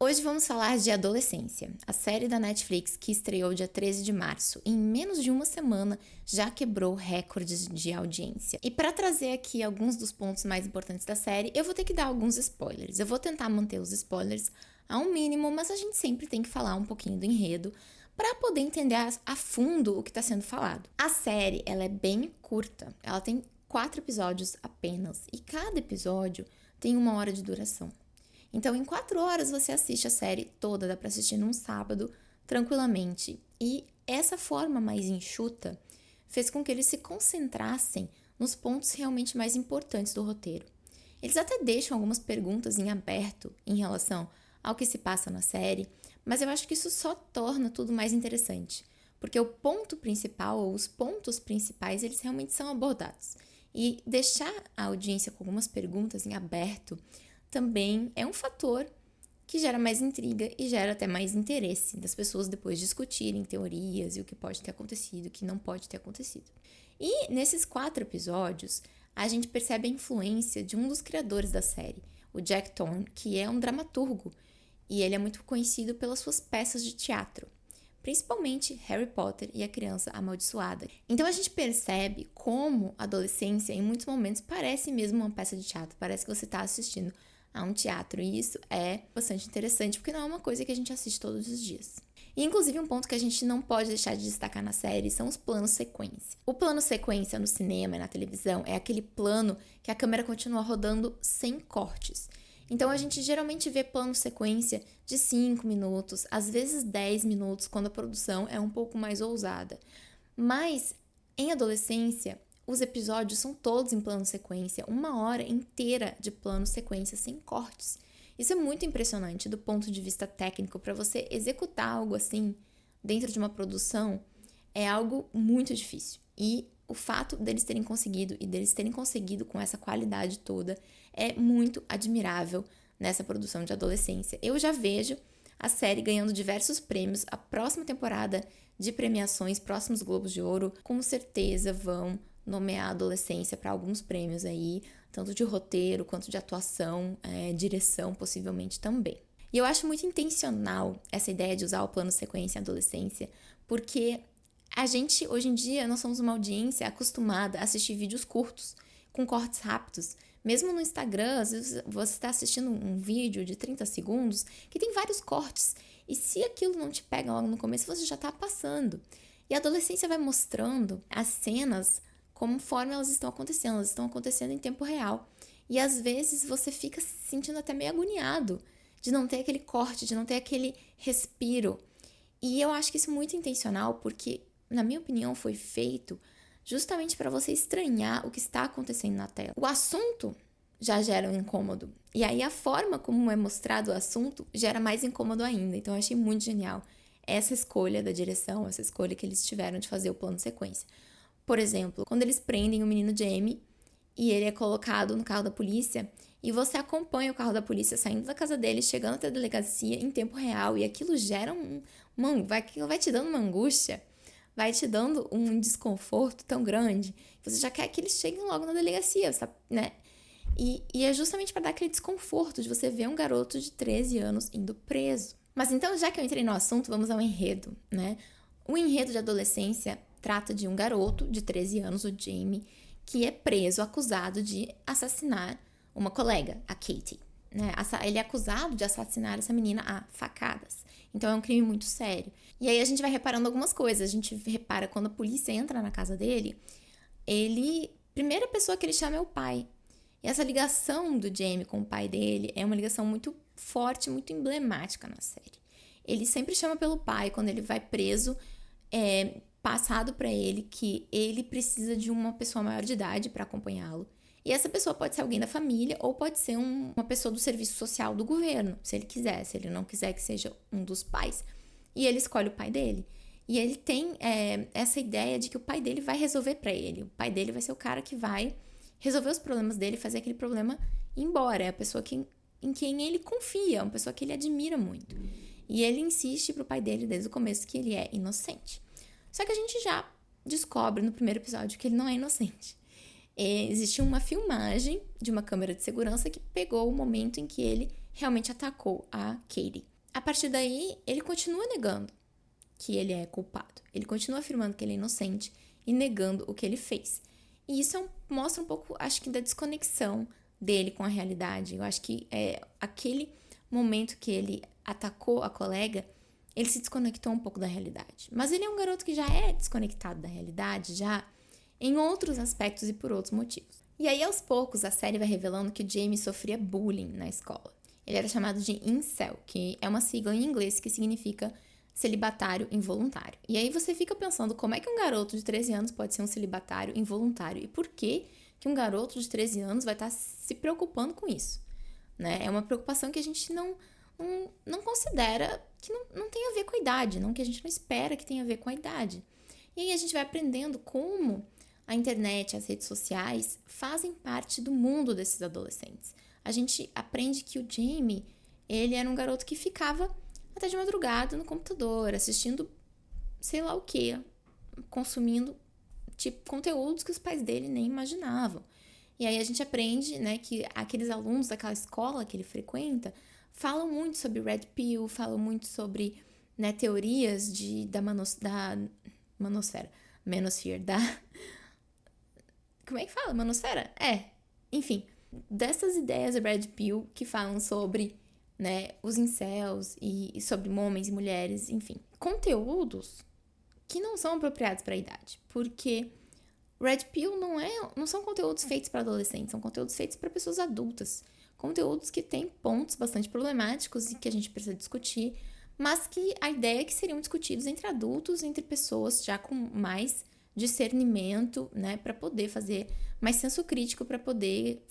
Hoje vamos falar de Adolescência, a série da Netflix que estreou dia 13 de março. Em menos de uma semana já quebrou recordes de audiência. E para trazer aqui alguns dos pontos mais importantes da série, eu vou ter que dar alguns spoilers. Eu vou tentar manter os spoilers a um mínimo, mas a gente sempre tem que falar um pouquinho do enredo para poder entender a fundo o que está sendo falado. A série, ela é bem curta. Ela tem 4 episódios apenas e cada episódio tem 1 hora de duração. Então, em 4 horas você assiste a série toda, dá pra assistir num sábado, tranquilamente. E essa forma mais enxuta fez com que eles se concentrassem nos pontos realmente mais importantes do roteiro. Eles até deixam algumas perguntas em aberto em relação ao que se passa na série, mas eu acho que isso só torna tudo mais interessante, porque o ponto principal, ou os pontos principais, eles realmente são abordados. E deixar a audiência com algumas perguntas em aberto também é um fator que gera mais intriga e gera até mais interesse das pessoas depois discutirem teorias e o que pode ter acontecido, o que não pode ter acontecido. E nesses 4 episódios, a gente percebe a influência de um dos criadores da série, o Jack Thorne, que é um dramaturgo, e ele é muito conhecido pelas suas peças de teatro, principalmente Harry Potter e a Criança Amaldiçoada. Então a gente percebe como a adolescência, em muitos momentos, parece mesmo uma peça de teatro, parece que você está assistindo a um teatro, e isso é bastante interessante, porque não é uma coisa que a gente assiste todos os dias. E, inclusive, um ponto que a gente não pode deixar de destacar na série são os planos sequência. O plano sequência no cinema e na televisão é aquele plano que a câmera continua rodando sem cortes. Então, a gente geralmente vê plano sequência de 5 minutos, às vezes 10 minutos, quando a produção é um pouco mais ousada. Mas, em adolescência, os episódios são todos em plano sequência, 1 hora inteira de plano sequência sem cortes. Isso é muito impressionante do ponto de vista técnico. Para você executar algo assim dentro de uma produção é algo muito difícil. E o fato deles terem conseguido com essa qualidade toda é muito admirável nessa produção de adolescência. Eu já vejo a série ganhando diversos prêmios. A próxima temporada de premiações, próximos Globos de Ouro, com certeza vão nomear a adolescência para alguns prêmios aí, tanto de roteiro quanto de atuação, direção possivelmente também. E eu acho muito intencional essa ideia de usar o plano sequência em adolescência, porque a gente, hoje em dia, nós somos uma audiência acostumada a assistir vídeos curtos, com cortes rápidos. Mesmo no Instagram, às vezes você está assistindo um vídeo de 30 segundos que tem vários cortes, e se aquilo não te pega logo no começo, você já está passando. E a adolescência vai mostrando as cenas conforme elas estão acontecendo em tempo real. E às vezes você fica se sentindo até meio agoniado de não ter aquele corte, de não ter aquele respiro. E eu acho que isso é muito intencional, porque, na minha opinião, foi feito justamente para você estranhar o que está acontecendo na tela. O assunto já gera um incômodo. E aí a forma como é mostrado o assunto gera mais incômodo ainda. Então eu achei muito genial essa escolha da direção, essa escolha que eles tiveram de fazer o plano sequência. Por exemplo, quando eles prendem o menino Jamie e ele é colocado no carro da polícia e você acompanha o carro da polícia saindo da casa dele, chegando até a delegacia em tempo real, e aquilo gera vai te dando uma angústia, vai te dando um desconforto tão grande, você já quer que eles cheguem logo na delegacia, sabe, né? E é justamente para dar aquele desconforto de você ver um garoto de 13 anos indo preso. Mas então, já que eu entrei no assunto, vamos ao enredo, né? O enredo de adolescência trata de um garoto de 13 anos, o Jamie, que é preso, acusado de assassinar uma colega, a Katie. Né? Ele é acusado de assassinar essa menina a facadas. Então é um crime muito sério. E aí a gente vai reparando algumas coisas. A gente repara quando a polícia entra na casa dele, primeira pessoa que ele chama é o pai. E essa ligação do Jamie com o pai dele é uma ligação muito forte, muito emblemática na série. Ele sempre chama pelo pai quando ele vai preso, passado para ele que ele precisa de uma pessoa maior de idade para acompanhá-lo. E essa pessoa pode ser alguém da família ou pode ser uma pessoa do serviço social do governo, se ele quiser, se ele não quiser que seja um dos pais. E ele escolhe o pai dele. E ele tem essa ideia de que o pai dele vai resolver para ele. O pai dele vai ser o cara que vai resolver os problemas dele, fazer aquele problema ir embora. É a pessoa em quem ele confia, uma pessoa que ele admira muito. E ele insiste pro pai dele desde o começo que ele é inocente. Só que a gente já descobre no primeiro episódio que ele não é inocente. Existe uma filmagem de uma câmera de segurança que pegou o momento em que ele realmente atacou a Katie. a partir daí, ele continua negando que ele é culpado. Ele continua afirmando que ele é inocente e negando o que ele fez. E isso mostra um pouco, acho que, da desconexão dele com a realidade. Eu acho que aquele momento que ele atacou a colega, ele se desconectou um pouco da realidade. Mas ele é um garoto que já é desconectado da realidade, já em outros aspectos e por outros motivos. E aí, aos poucos, a série vai revelando que o Jamie sofria bullying na escola. Ele era chamado de incel, que é uma sigla em inglês que significa celibatário involuntário. E aí você fica pensando como é que um garoto de 13 anos pode ser um celibatário involuntário e por que um garoto de 13 anos vai estar se preocupando com isso, né? É uma preocupação que a gente não considera, que não tem a ver com a idade, não que a gente não espera que tenha a ver com a idade. E aí a gente vai aprendendo como a internet, as redes sociais fazem parte do mundo desses adolescentes. A gente aprende que o Jamie, ele era um garoto que ficava até de madrugada no computador, assistindo sei lá o que, consumindo tipo conteúdos que os pais dele nem imaginavam. E aí a gente aprende, né, que aqueles alunos daquela escola que ele frequenta falam muito sobre Red Pill, falam muito sobre, né, teorias da manosfera, como é que fala? Manosfera? Enfim, dessas ideias da Red Pill que falam sobre, né, os incels e sobre homens e mulheres, enfim, conteúdos que não são apropriados para a idade, porque Red Pill não são conteúdos feitos para adolescentes, são conteúdos feitos para pessoas adultas, conteúdos que têm pontos bastante problemáticos e que a gente precisa discutir, mas que a ideia é que seriam discutidos entre adultos, entre pessoas já com mais discernimento, né, para poder fazer mais senso crítico, para poder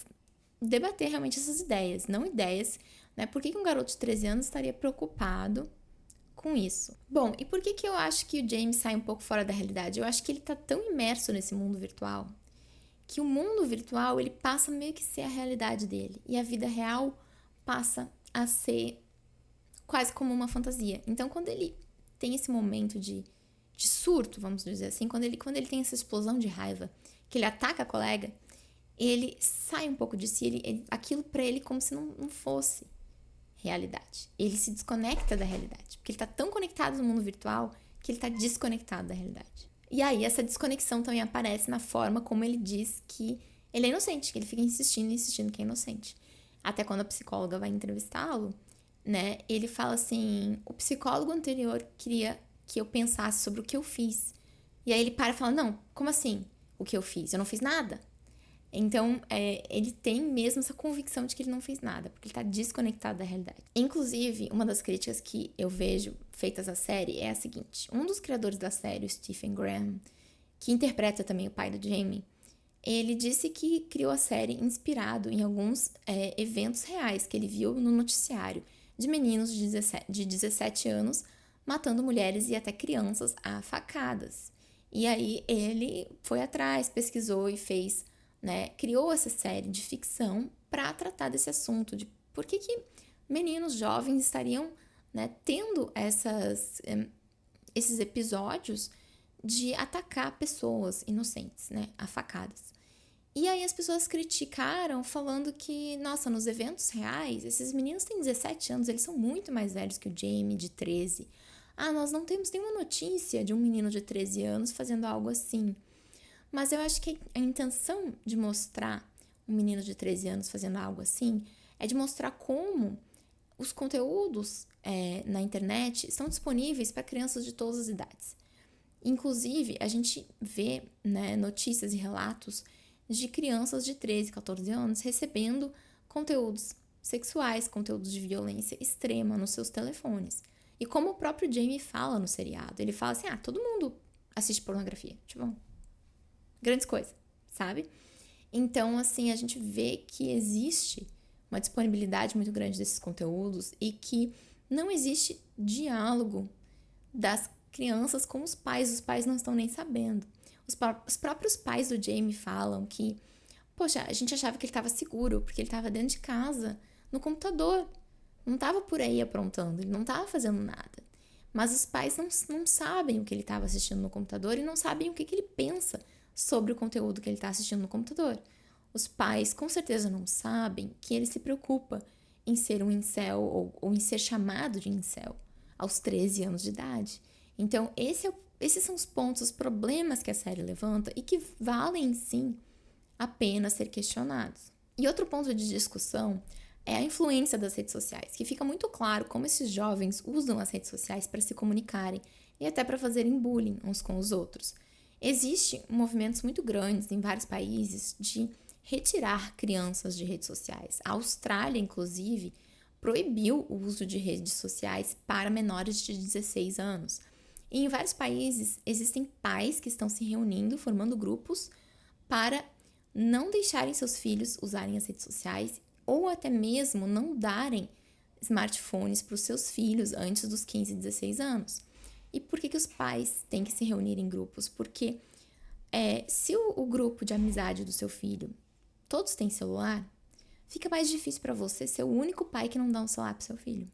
debater realmente essas ideias, não ideias, né? Por que um garoto de 13 anos estaria preocupado com isso? Bom, e por que eu acho que o James sai um pouco fora da realidade? Eu acho que ele tá tão imerso nesse mundo virtual que o mundo virtual, ele passa meio que ser a realidade dele e a vida real passa a ser quase como uma fantasia. Então, quando ele tem esse momento de surto, vamos dizer assim, quando ele tem essa explosão de raiva, que ele ataca a colega, ele sai um pouco de si, aquilo pra ele como se não fosse realidade. Ele se desconecta da realidade, porque ele tá tão conectado no mundo virtual que ele tá desconectado da realidade. E aí essa desconexão também aparece na forma como ele diz que ele é inocente, que ele fica insistindo que é inocente. Até quando a psicóloga vai entrevistá-lo, né, ele fala assim, o psicólogo anterior queria que eu pensasse sobre o que eu fiz. E aí ele para e fala, não, como assim o que eu fiz? Eu não fiz nada. Então, ele tem mesmo essa convicção de que ele não fez nada, porque ele está desconectado da realidade. Inclusive, uma das críticas que eu vejo feitas à série é a seguinte. Um dos criadores da série, o Stephen Graham, que interpreta também o pai do Jamie, ele disse que criou a série inspirado em alguns eventos reais que ele viu no noticiário de meninos de 17 anos matando mulheres e até crianças a facadas. E aí ele foi atrás, pesquisou e fez... né, criou essa série de ficção para tratar desse assunto de por que meninos jovens estariam, né, tendo esses episódios de atacar pessoas inocentes, né, a facadas. E aí as pessoas criticaram falando que, nossa, nos eventos reais, esses meninos têm 17 anos, eles são muito mais velhos que o Jamie, de 13. Ah, nós não temos nenhuma notícia de um menino de 13 anos fazendo algo assim. Mas eu acho que a intenção de mostrar um menino de 13 anos fazendo algo assim é de mostrar como os conteúdos na internet estão disponíveis para crianças de todas as idades. Inclusive, a gente vê, né, notícias e relatos de crianças de 13, 14 anos recebendo conteúdos sexuais, conteúdos de violência extrema nos seus telefones. E como o próprio Jamie fala no seriado, ele fala assim, todo mundo assiste pornografia, tipo... grandes coisas, sabe? Então, assim, a gente vê que existe uma disponibilidade muito grande desses conteúdos e que não existe diálogo das crianças com os pais não estão nem sabendo. Os próprios pais do Jamie falam que, poxa, a gente achava que ele estava seguro, porque ele estava dentro de casa, no computador, não estava por aí aprontando, ele não estava fazendo nada. Mas os pais não sabem o que ele estava assistindo no computador e não sabem o que ele pensa sobre o conteúdo que ele está assistindo no computador. Os pais com certeza não sabem que ele se preocupa em ser um incel ou em ser chamado de incel aos 13 anos de idade. Então, esses são os pontos, os problemas que a série levanta e que valem, sim, a pena ser questionados. E outro ponto de discussão é a influência das redes sociais, que fica muito claro como esses jovens usam as redes sociais para se comunicarem e até para fazerem bullying uns com os outros. Existem movimentos muito grandes em vários países de retirar crianças de redes sociais. A Austrália, inclusive, proibiu o uso de redes sociais para menores de 16 anos. E em vários países existem pais que estão se reunindo, formando grupos para não deixarem seus filhos usarem as redes sociais ou até mesmo não darem smartphones para os seus filhos antes dos 15, 16 anos. E por que os pais têm que se reunir em grupos? Porque se o grupo de amizade do seu filho, todos têm celular, fica mais difícil para você ser o único pai que não dá um celular para seu filho.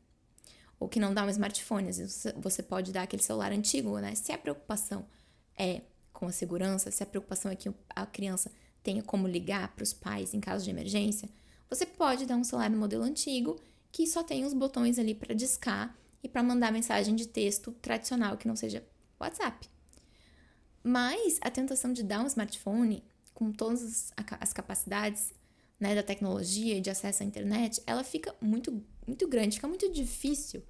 Ou que não dá um smartphone. Às vezes você pode dar aquele celular antigo, né? Se a preocupação é com a segurança, se a preocupação é que a criança tenha como ligar para os pais em caso de emergência, você pode dar um celular no modelo antigo que só tem os botões ali para discar e para mandar mensagem de texto tradicional que não seja WhatsApp. Mas a tentação de dar um smartphone com todas as capacidades, né, da tecnologia e de acesso à internet, ela fica muito, muito grande, fica muito difícil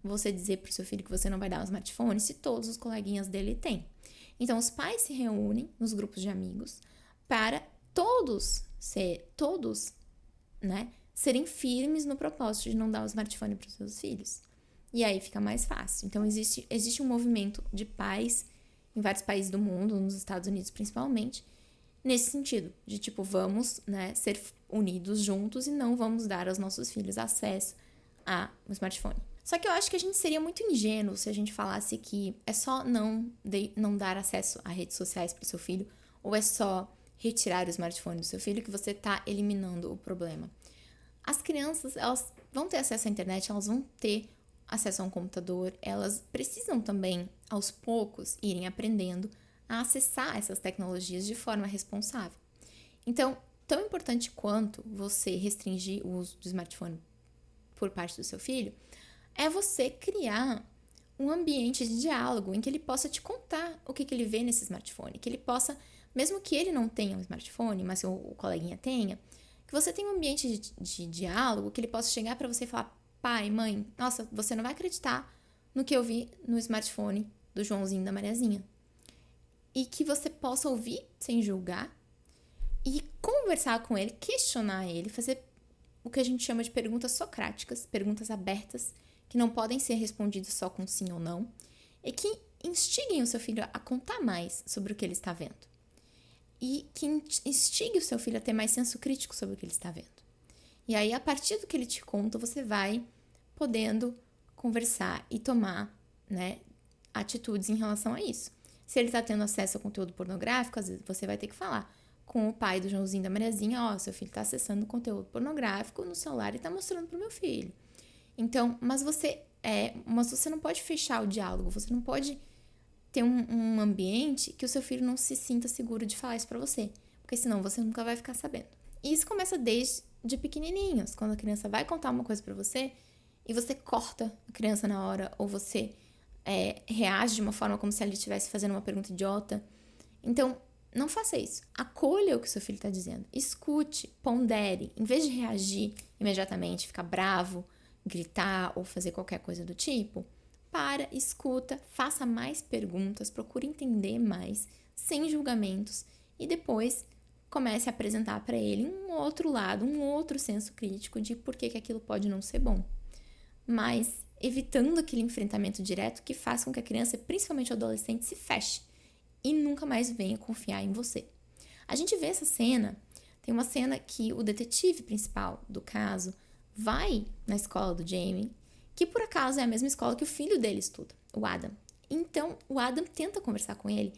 você dizer para o seu filho que você não vai dar um smartphone se todos os coleguinhas dele têm. Então, os pais se reúnem nos grupos de amigos para todos, né, serem firmes no propósito de não dar o smartphone para os seus filhos. E aí fica mais fácil. Então, existe um movimento de pais em vários países do mundo, nos Estados Unidos principalmente, nesse sentido, de tipo, vamos, né, ser unidos juntos e não vamos dar aos nossos filhos acesso a um smartphone. Só que eu acho que a gente seria muito ingênuo se a gente falasse que é só não dar acesso a redes sociais para o seu filho, ou é só retirar o smartphone do seu filho que você está eliminando o problema. As crianças, elas vão ter acesso à internet, elas vão ter acesso a um computador, elas precisam também, aos poucos, irem aprendendo a acessar essas tecnologias de forma responsável. Então, tão importante quanto você restringir o uso do smartphone por parte do seu filho, é você criar um ambiente de diálogo em que ele possa te contar o que ele vê nesse smartphone, que ele possa, mesmo que ele não tenha um smartphone, mas o coleguinha tenha, que você tenha um ambiente de diálogo, que ele possa chegar para você e falar: pai, mãe, nossa, você não vai acreditar no que eu vi no smartphone do Joãozinho e da Mariazinha. E que você possa ouvir sem julgar e conversar com ele, questionar ele, fazer o que a gente chama de perguntas socráticas, perguntas abertas, que não podem ser respondidas só com sim ou não, e que instiguem o seu filho a contar mais sobre o que ele está vendo. E que instigue o seu filho a ter mais senso crítico sobre o que ele está vendo. E aí, a partir do que ele te conta, você vai podendo conversar e tomar, né, atitudes em relação a isso. Se ele está tendo acesso a conteúdo pornográfico, às vezes você vai ter que falar com o pai do Joãozinho e da Mariazinha: ó, seu filho está acessando conteúdo pornográfico no celular e está mostrando para o meu filho. Então, mas você não pode fechar o diálogo, você não pode ter um ambiente que o seu filho não se sinta seguro de falar isso para você, porque senão você nunca vai ficar sabendo. E isso começa desde pequenininhos, quando a criança vai contar uma coisa para você e você corta a criança na hora, ou você reage de uma forma como se ele estivesse fazendo uma pergunta idiota. Então, não faça isso. Acolha o que seu filho está dizendo. Escute, pondere. Em vez de reagir imediatamente, ficar bravo, gritar ou fazer qualquer coisa do tipo, escuta, faça mais perguntas, procure entender mais, sem julgamentos, e depois comece a apresentar para ele um outro lado, um outro senso crítico de por que aquilo pode não ser bom. Mas evitando aquele enfrentamento direto que faz com que a criança, principalmente o adolescente, se feche e nunca mais venha confiar em você. A gente vê essa cena, tem uma cena que o detetive principal do caso vai na escola do Jamie, que por acaso é a mesma escola que o filho dele estuda, o Adam. Então, o Adam tenta conversar com ele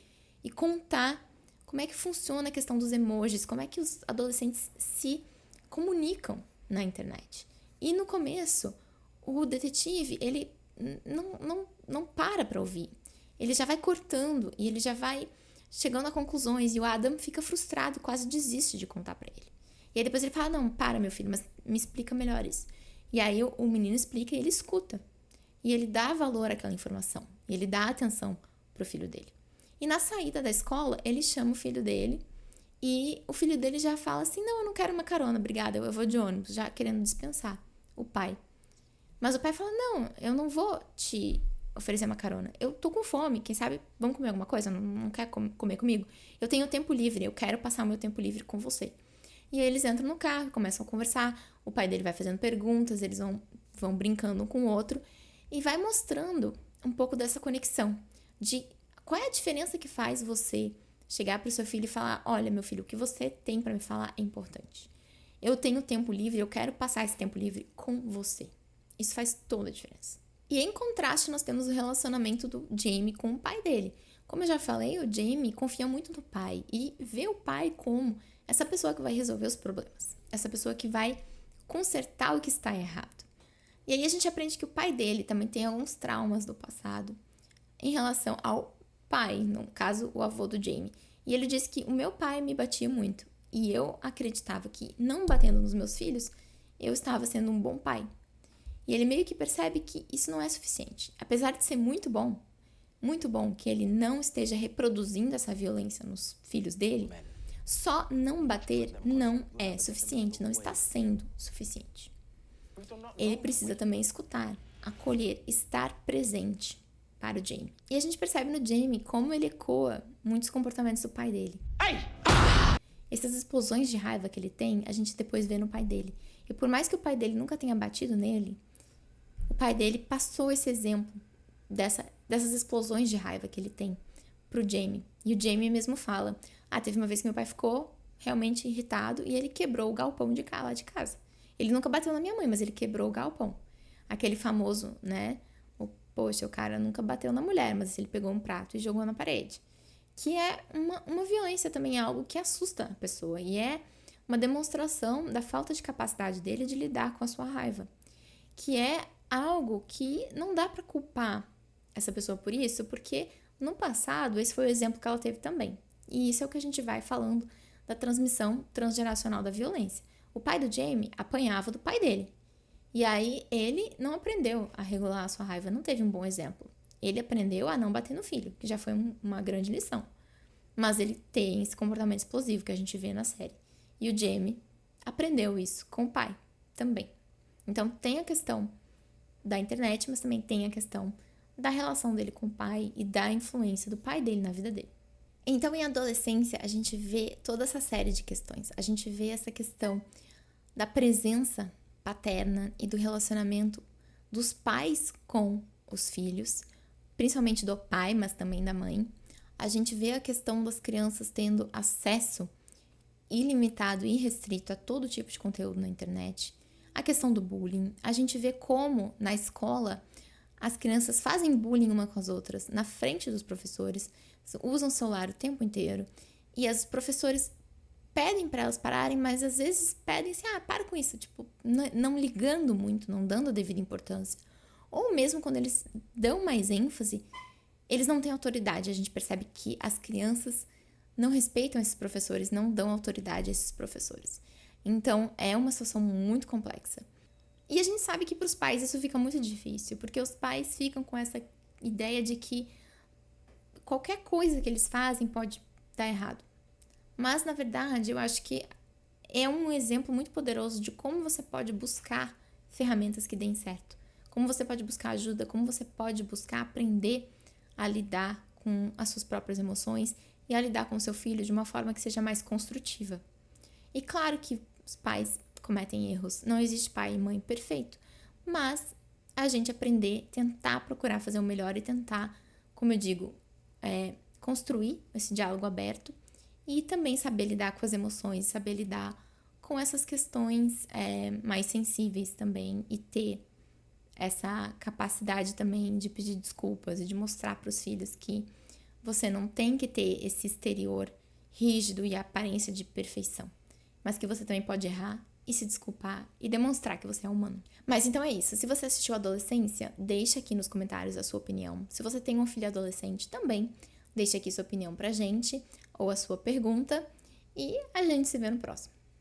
e contar como é que funciona a questão dos emojis, como é que os adolescentes se comunicam na internet. E no começo, o detetive, ele não para ouvir. Ele já vai cortando e ele já vai chegando a conclusões, e o Adam fica frustrado, quase desiste de contar pra ele. E aí depois ele fala: não, para, meu filho, mas me explica melhor isso. E aí o menino explica e ele escuta. E ele dá valor àquela informação. E ele dá atenção pro filho dele. E na saída da escola, ele chama o filho dele e o filho dele já fala assim, não, eu não quero uma carona, obrigada, eu vou de ônibus, já querendo dispensar o pai. Mas o pai fala, não, eu não vou te oferecer uma carona, eu tô com fome, quem sabe vamos comer alguma coisa, não quer comer comigo? Eu tenho tempo livre, eu quero passar o meu tempo livre com você. E aí eles entram no carro, começam a conversar, o pai dele vai fazendo perguntas, eles vão brincando um com o outro e vai mostrando um pouco dessa conexão, de qual é a diferença que faz você chegar pro seu filho e falar, olha, meu filho, o que você tem pra me falar é importante. Eu tenho tempo livre, eu quero passar esse tempo livre com você. Isso faz toda a diferença. E em contraste, nós temos o relacionamento do Jamie com o pai dele. Como eu já falei, o Jamie confia muito no pai e vê o pai como essa pessoa que vai resolver os problemas. Essa pessoa que vai consertar o que está errado. E aí a gente aprende que o pai dele também tem alguns traumas do passado em relação ao pai, no caso, o avô do Jamie. E ele disse que o meu pai me batia muito. E eu acreditava que, não batendo nos meus filhos, eu estava sendo um bom pai. E ele meio que percebe que isso não é suficiente. Apesar de ser muito bom que ele não esteja reproduzindo essa violência nos filhos dele, só não bater não é suficiente, não está sendo suficiente. Ele precisa também escutar, acolher, estar presente para o Jamie. E a gente percebe no Jamie como ele ecoa muitos comportamentos do pai dele. Essas explosões de raiva que ele tem, a gente depois vê no pai dele. E por mais que o pai dele nunca tenha batido nele, o pai dele passou esse exemplo dessas explosões de raiva que ele tem pro Jamie. E o Jamie mesmo fala, teve uma vez que meu pai ficou realmente irritado e ele quebrou o galpão de cá, lá de casa. Ele nunca bateu na minha mãe, mas ele quebrou o galpão. Aquele famoso, né? Poxa, o cara nunca bateu na mulher, mas ele pegou um prato e jogou na parede. Que é uma violência também, é algo que assusta a pessoa. E é uma demonstração da falta de capacidade dele de lidar com a sua raiva. Que é algo que não dá pra culpar essa pessoa por isso, porque no passado esse foi o exemplo que ela teve também. E isso é o que a gente vai falando da transmissão transgeracional da violência. O pai do Jamie apanhava do pai dele. E aí ele não aprendeu a regular a sua raiva, não teve um bom exemplo. Ele aprendeu a não bater no filho, que já foi uma grande lição. Mas ele tem esse comportamento explosivo que a gente vê na série. E o Jamie aprendeu isso com o pai também. Então tem a questão da internet, mas também tem a questão da relação dele com o pai e da influência do pai dele na vida dele. Então, em adolescência, a gente vê toda essa série de questões. A gente vê essa questão da presença paterna e do relacionamento dos pais com os filhos, principalmente do pai, mas também da mãe. A gente vê a questão das crianças tendo acesso ilimitado e restrito a todo tipo de conteúdo na internet. A questão do bullying. A gente vê como, na escola, as crianças fazem bullying uma com as outras, na frente dos professores, usam o celular o tempo inteiro. E os professores pedem para elas pararem, mas às vezes pedem assim, para com isso, tipo, não ligando muito, não dando a devida importância. Ou mesmo quando eles dão mais ênfase, eles não têm autoridade. A gente percebe que as crianças não respeitam esses professores, não dão autoridade a esses professores. Então, é uma situação muito complexa. E a gente sabe que para os pais isso fica muito difícil, porque os pais ficam com essa ideia de que qualquer coisa que eles fazem pode dar errado. Mas, na verdade, eu acho que é um exemplo muito poderoso de como você pode buscar ferramentas que deem certo. Como você pode buscar ajuda, como você pode buscar aprender a lidar com as suas próprias emoções e a lidar com o seu filho de uma forma que seja mais construtiva. E claro que os pais cometem erros, não existe pai e mãe perfeito, mas a gente aprender, tentar procurar fazer o melhor e tentar, como eu digo, construir esse diálogo aberto e também saber lidar com as emoções, saber lidar com essas questões mais sensíveis também e ter essa capacidade também de pedir desculpas e de mostrar para os filhos que você não tem que ter esse exterior rígido e a aparência de perfeição, mas que você também pode errar e se desculpar e demonstrar que você é humano. Mas então é isso. Se você assistiu Adolescência, deixa aqui nos comentários a sua opinião. Se você tem um filho adolescente também, deixa aqui sua opinião pra gente ou a sua pergunta e a gente se vê no próximo.